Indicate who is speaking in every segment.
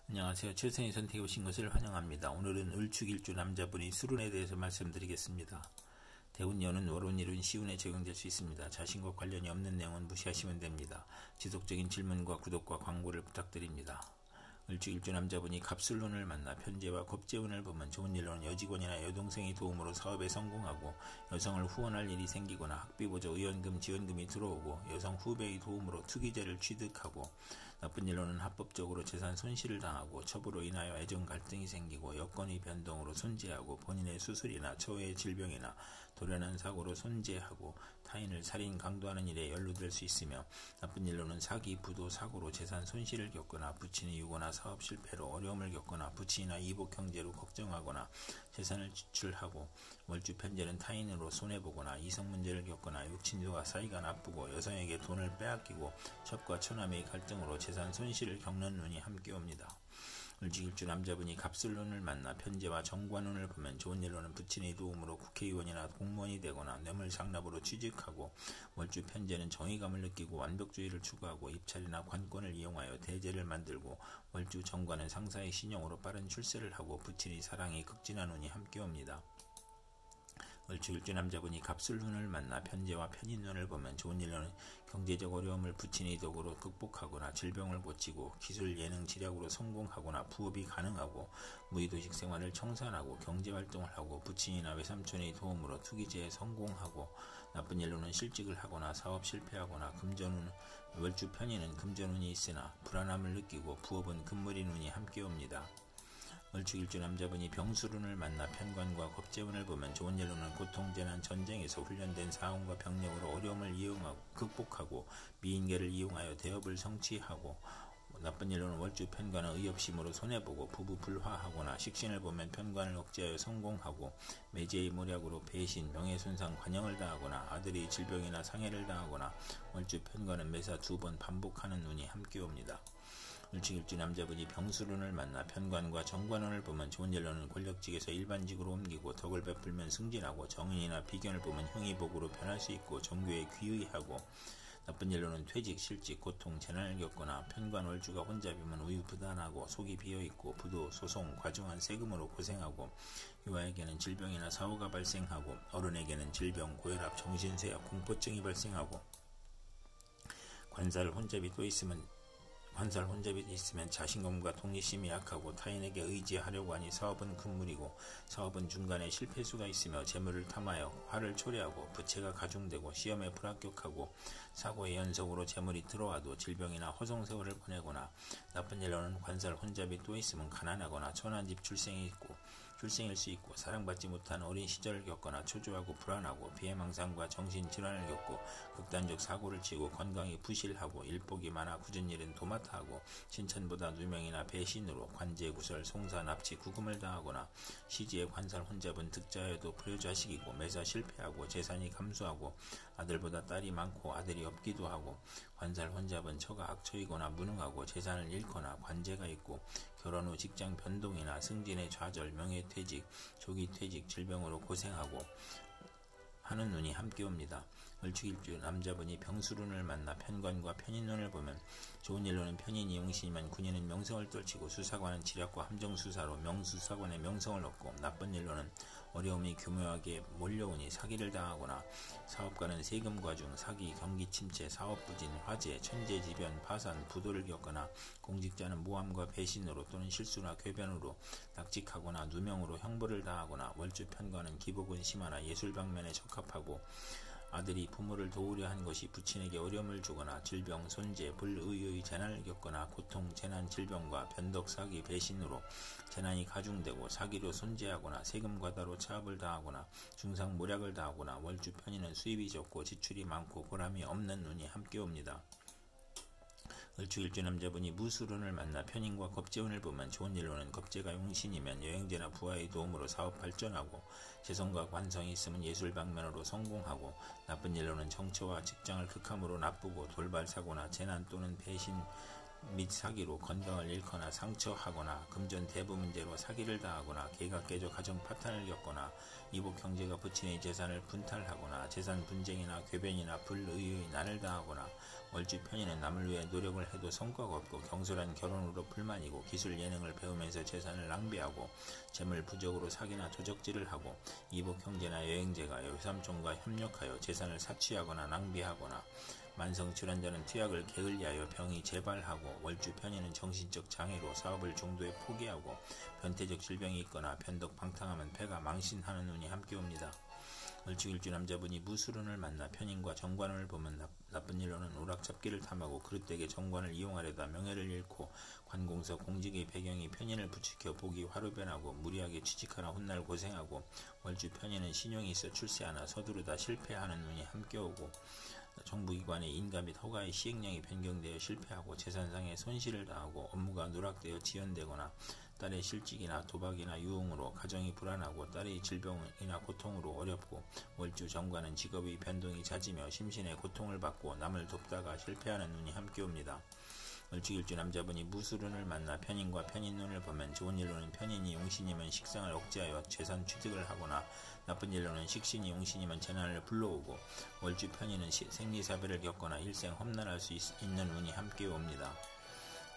Speaker 1: 안녕하세요. 최선의 선택에 오신 것을 환영합니다. 오늘은 을축일주 남자분이 술운에 대해서 말씀드리겠습니다. 대운년은 월운일운 시운에 적용될 수 있습니다. 자신과 관련이 없는 내용은 무시하시면 됩니다. 지속적인 질문과 구독과 광고를 부탁드립니다. 을축일주 남자분이 갑술운을 만나 편재와 겁재운을 보면 좋은 일로는 여직원이나 여동생의 도움으로 사업에 성공하고 여성을 후원할 일이 생기거나 학비보조 의원금 지원금이 들어오고 여성 후배의 도움으로 투기자를 취득하고 나쁜 일로는 합법적으로 재산 손실을 당하고 첩으로 인하여 애정 갈등이 생기고 여건의 변동으로 손재하고 본인의 수술이나 처우의 질병이나 돌연한 사고로 손재하고 타인을 살인 강도하는 일에 연루될 수 있으며 나쁜 일로는 사기, 부도, 사고로 재산 손실을 겪거나 부친이 유고나 사업 실패로 어려움을 겪거나 부친이나 이복 형제로 걱정하거나 재산을 지출하고 월주 편재는 타인으로 손해보거나 이성 문제를 겪거나 육친과 사이가 나쁘고 여성에게 돈을 빼앗기고 첩과 처남의 갈등으로 재산 손실을 겪는 운이 함께 옵니다. 을축일주 남자분이 갑술운을 만나 편재와 정관운을 보면 좋은 일로는 부친의 도움으로 국회의원이나 공무원이 되거나 뇌물상납으로 취직하고 월주 편재는 정의감을 느끼고 완벽주의를 추구하고 입찰이나 관권을 이용하여 대제를 만들고 월주 정관은 상사의 신용으로 빠른 출세를 하고 부친의 사랑이 극진한 운이 함께 옵니다. 을축일주 남자분이 갑술운을 만나 편재와 편인운을 보면 좋은 일로는 경제적 어려움을 부친의 덕으로 극복하거나 질병을 고치고 기술, 예능, 지략으로 성공하거나 부업이 가능하고 무의도식 생활을 청산하고 경제활동을 하고 부친이나 외삼촌의 도움으로 투기제에 성공하고 나쁜 일로는 실직을 하거나 사업 실패하거나 금전운, 월주 편인은 금전운이 있으나 불안함을 느끼고 부업은 금물인 운이 함께 옵니다. 을축일주 남자분이 병술운을 만나 편관과 겁재운을 보면 좋은 일로는 고통, 재난, 전쟁에서 훈련된 사원과 병력으로 어려움을 이용하고 극복하고 미인계를 이용하여 대업을 성취하고 나쁜 일로는 월주 편관은 의협심으로 손해보고 부부 불화하거나 식신을 보면 편관을 억제하여 성공하고 매제의 모략으로 배신, 명예손상, 관영을 당하거나 아들이 질병이나 상해를 당하거나 월주 편관은 매사 2번 반복하는 운이 함께 옵니다. 을축일주 남자분이 병술운을 만나 편관과 정관운을 보면 좋은 일로는 권력직에서 일반직으로 옮기고 덕을 베풀면 승진하고 정인이나 비견을 보면 형이복으로 변할 수 있고 종교에 귀의하고 나쁜 일로는 퇴직, 실직, 고통, 재난을 겪거나 편관 월주가 혼잡이면 우유부단하고 속이 비어있고 부도, 소송, 과중한 세금으로 고생하고 유아에게는 질병이나 사고가 발생하고 어른에게는 질병, 고혈압, 정신쇠약, 공포증이 발생하고 관살 혼잡이 있으면 자신감과 독립심이 약하고 타인에게 의지하려고 하니 사업은 금물이고 사업은 중간에 실패수가 있으며 재물을 탐하여 화를 초래하고 부채가 가중되고 시험에 불합격하고 사고의 연속으로 재물이 들어와도 질병이나 허송세월을 보내거나 나쁜 일로는 관살 혼잡이 또 있으면 가난하거나 천한집 출생일 수 있고 사랑받지 못한 어린 시절을 겪거나 초조하고 불안하고 비해망상과 정신질환을 겪고 극단적 사고를 치고 건강이 부실하고 일복이 많아 굳은 일은 도맡아하고 신천보다 누명이나 배신으로 관제구설, 송사, 납치, 구금을 당하거나 시지의 관살 혼잡은 득자여도 불효자식이고 매사 실패하고 재산이 감소하고 아들보다 딸이 많고 아들이 없기도 하고 관살 혼잡은 처가 악처이거나 무능하고 재산을 잃거나 관제가 있고 결혼 후 직장 변동이나 승진의 좌절, 명예퇴직, 조기퇴직, 질병으로 고생하고 하는 운이 함께 옵니다. 을축일주 남자분이 병술운을 만나 편관과 편인운을 보면 좋은 일로는 편인이 용신이면 군인은 명성을 떨치고 수사관은 지략과 함정수사로 명수사관의 명성을 얻고 나쁜 일로는 어려움이 교묘하게 몰려오니 사기를 당하거나 사업가는 세금 과중, 사기, 경기 침체, 사업 부진, 화재, 천재지변, 파산, 부도를 겪거나 공직자는 모함과 배신으로 또는 실수나 궤변으로 낙직하거나 누명으로 형벌을 당하거나 월주 편관은 기복은 심하나 예술 방면에 적합하고 아들이 부모를 도우려 한 것이 부친에게 어려움을 주거나 질병, 손재, 불의의 재난을 겪거나 고통, 재난, 질병과 변덕, 사기, 배신으로 재난이 가중되고 사기로 손재하거나 세금 과다로 차압을 당하거나 중상 모략을 당하거나 월주 편인은 수입이 적고 지출이 많고 보람이 없는 운이 함께 옵니다. 을축일주 남자분이 무술운을 만나 편인과 겁재운을 보면 좋은 일로는 겁재가 용신이면 여행제나 부하의 도움으로 사업 발전하고 재성과 관성이 있으면 예술 방면으로 성공하고 나쁜 일로는 정처와 직장을 극함으로 나쁘고 돌발 사고나 재난 또는 배신 및 사기로 건강을 잃거나 상처하거나 금전 대부 문제로 사기를 당하거나 개가 깨져 가정 파탄을 겪거나 이복 형제가 부친의 재산을 분탈하거나 재산 분쟁이나 궤변이나 불의의 난을 당하거나 월주 편인은 남을 위해 노력을 해도 성과가 없고 경솔한 결혼으로 불만이고 기술 예능을 배우면서 재산을 낭비하고 재물 부족으로 사기나 도적질을 하고 이복 형제나 여행제가 외삼촌과 협력하여 재산을 사취하거나 낭비하거나 만성 질환자는 투약을 게을리하여 병이 재발하고 월주 편인은 정신적 장애로 사업을 중도에 포기하고 변태적 질병이 있거나 변덕 방탕하면 폐가 망신하는 운이 함께 옵니다. 월주일주 남자분이 무술운을 만나 편인과 정관운을 보면 나쁜 일로는 오락잡기를 탐하고 그릇되게 정관을 이용하려다 명예를 잃고 관공서 공직의 배경이 편인을 부추겨 복이 화로변하고 무리하게 취직하나 훗날 고생하고 월주 편인은 신용이 있어 출세하나 서두르다 실패하는 운이 함께 오고 정부기관의 인가 및 허가의 시행령이 변경되어 실패하고 재산상의 손실을 당하고 업무가 누락되어 지연되거나 딸의 실직이나 도박이나 유흥으로 가정이 불안하고 딸의 질병이나 고통으로 어렵고 월주 정관은 직업의 변동이 잦으며 심신의 고통을 받고 남을 돕다가 실패하는 운이 함께 옵니다. 월주일주 남자분이 무술운을 만나 편인과 편인운을 보면 좋은 일로는 편인이 용신이면 식상을 억제하여 재산 취득을 하거나 나쁜 일로는 식신이 용신이면 재난을 불러오고 월주 편인은 생리사배를 겪거나 일생 험난할 수 있는 운이 함께 옵니다.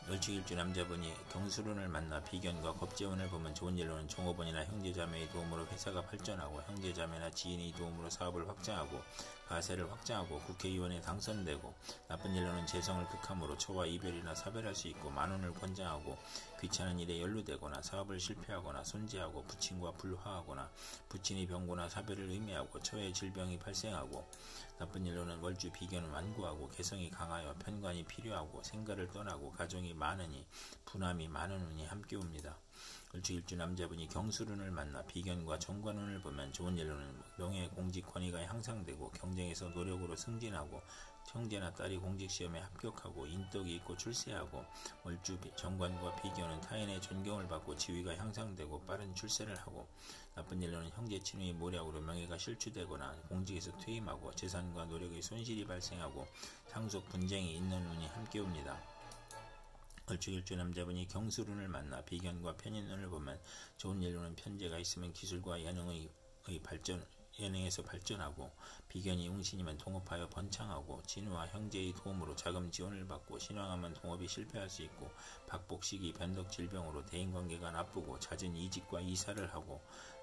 Speaker 1: 월주일주 남자분이 경술운을 만나 비견과 겁재운을 보면 좋은 일로는 종업원이나 형제자매의 도움으로 회사가 발전하고 형제자매나 지인의 도움으로 사업을 확장하고 가세를 확장하고 국회의원에 당선되고 나쁜 일로는 재성을 극함으로 처와 이별이나 사별할 수 있고 만운을 권장하고 귀찮은 일에 연루되거나 사업을 실패하거나 손재하고 부친과 불화하거나 부친이 병고나 사별을 의미하고 처의 질병이 발생하고 나쁜 일로는 월주 비견은 완고하고 개성이 강하여 편관이 필요하고 생가를 떠나고 가정이 많으니 분함이 많은 운이 함께 옵니다. 월주일주 남자분이 경술운을 만나 비견과 정관운을 보면 좋은 일로는 명예, 공직, 권위가 향상되고 경쟁에서 노력으로 승진하고 형제나 딸이 공직시험에 합격하고 인덕이 있고 출세하고 월주 정관과 비견은 타인의 존경을 받고 지위가 향상되고 빠른 출세를 하고 나쁜 일로는 형제 친구의 모략으로 명예가 실추되거나 공직에서 퇴임하고 재산과 노력의 손실이 발생하고 상속 분쟁이 있는 운이 함께 옵니다. 월주일주 남자분이 경술운을 만나 비견과 편인운을 보면 좋은 일로는 편재가 있으면 기술과 예능에서 발전하고 비견이 용신이면 동업하여 번창하고 진우와 형제의 도움으로 자금 지원을 받고 신왕하면 동업이 실패할 수 있고 박복식이 변덕 질병으로 대인관계가 나쁘고 잦은 이직과 이사를 하고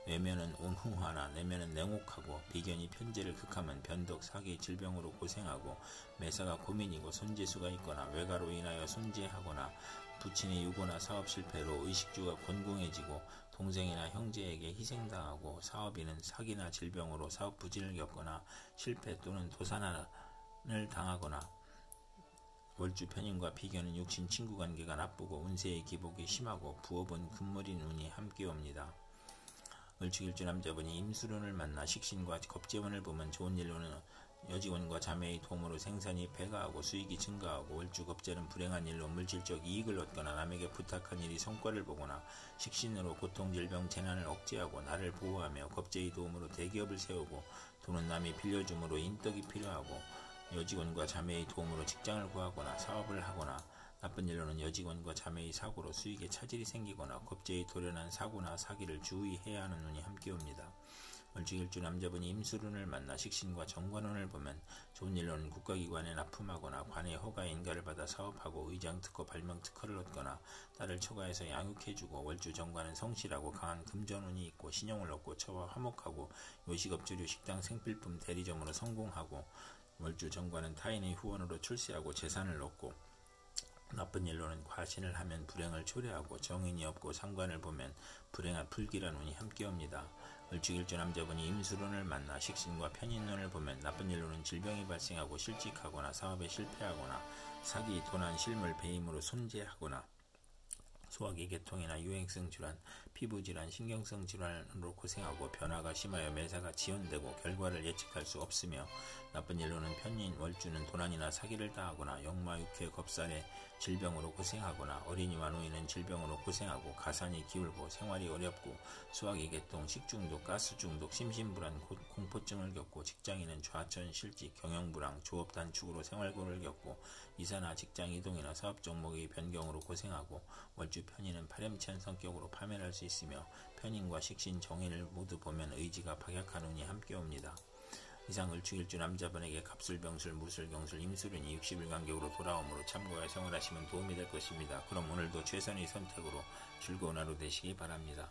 Speaker 1: 외면은 온후하나 내면은 냉혹하고 비견이 편재를 극하면 변덕 사기 질병으로 고생하고 매사가 고민이고 손재수가 있거나 외가로 인하여 손재하거나 부친의 유고나 사업 실패로 의식주가 곤궁해지고 동생이나 형제에게 희생당하고 사업인은 사기나 질병으로 사업 부진을 겪거나 실패 또는 도산을 당하거나 월주 편인과 비견은 육신 친구관계가 나쁘고 운세의 기복이 심하고 부업은 금물인 운이 함께 옵니다. 월주일주 남자분이 임술운을 만나 식신과 겁재운을 보면 좋은 일로는 여직원과 자매의 도움으로 생산이 배가하고 수익이 증가하고 월주 겁재는 불행한 일로 물질적 이익을 얻거나 남에게 부탁한 일이 성과를 보거나 식신으로 고통, 질병, 재난을 억제하고 나를 보호하며 겁재의 도움으로 대기업을 세우고 돈은 남이 빌려줌으로 인덕이 필요하고 여직원과 자매의 도움으로 직장을 구하거나 사업을 하거나 나쁜 일로는 여직원과 자매의 사고로 수익에 차질이 생기거나 겁재의 도련한 사고나 사기를 주의해야 하는 운이 함께 옵니다. 월주일주 남자분이 임술운을 만나 식신과 정관운을 보면 좋은 일로는 국가기관에 납품하거나 관의 허가 인가를 받아 사업하고 의장특허 발명특허를 얻거나 딸을 처가해서 양육해주고 월주 정관은 성실하고 강한 금전운이 있고 신용을 얻고 처와 화목하고 요식업주류 식당 생필품 대리점으로 성공하고 월주 정관은 타인의 후원으로 출세하고 재산을 얻고 나쁜 일로는 과신을 하면 불행을 초래하고 정인이 없고 상관을 보면 불행한 불길한 운이 함께 옵니다. 월주일주 남자분이 임술운을 만나 식신과 편인운을 보면 나쁜 일로는 질병이 발생하고 실직하거나 사업에 실패하거나 사기, 도난, 실물, 배임으로 손재하거나 소화기 계통이나 유행성 질환, 피부질환, 신경성 질환으로 고생하고 변화가 심하여 매사가 지연되고 결과를 예측할 수 없으며 나쁜 일로는 편인, 월주는 도난이나 사기를 당하거나 역마, 육회, 겁살에 질병으로 고생하거나 어린이와 노인은 질병으로 고생하고 가산이 기울고 생활이 어렵고 수화기 개통, 식중독, 가스중독, 심신불안, 공포증을 겪고 직장인은 좌천, 실직, 경영불황, 조업 단축으로 생활고를 겪고 이사나 직장 이동이나 사업 종목의 변경으로 고생하고 월주 편인은 파렴치한 성격으로 파멸할 수 있으며 편인과 식신, 정인을 모두 보면 의지가 박약한 운이 함께 옵니다. 이상 을축일주 남자분에게 갑술병술, 무술경술, 임술운이 60일 간격으로 돌아오므로 참고하여 생활하시면 도움이 될 것입니다. 그럼 오늘도 최선의 선택으로 즐거운 하루 되시기 바랍니다.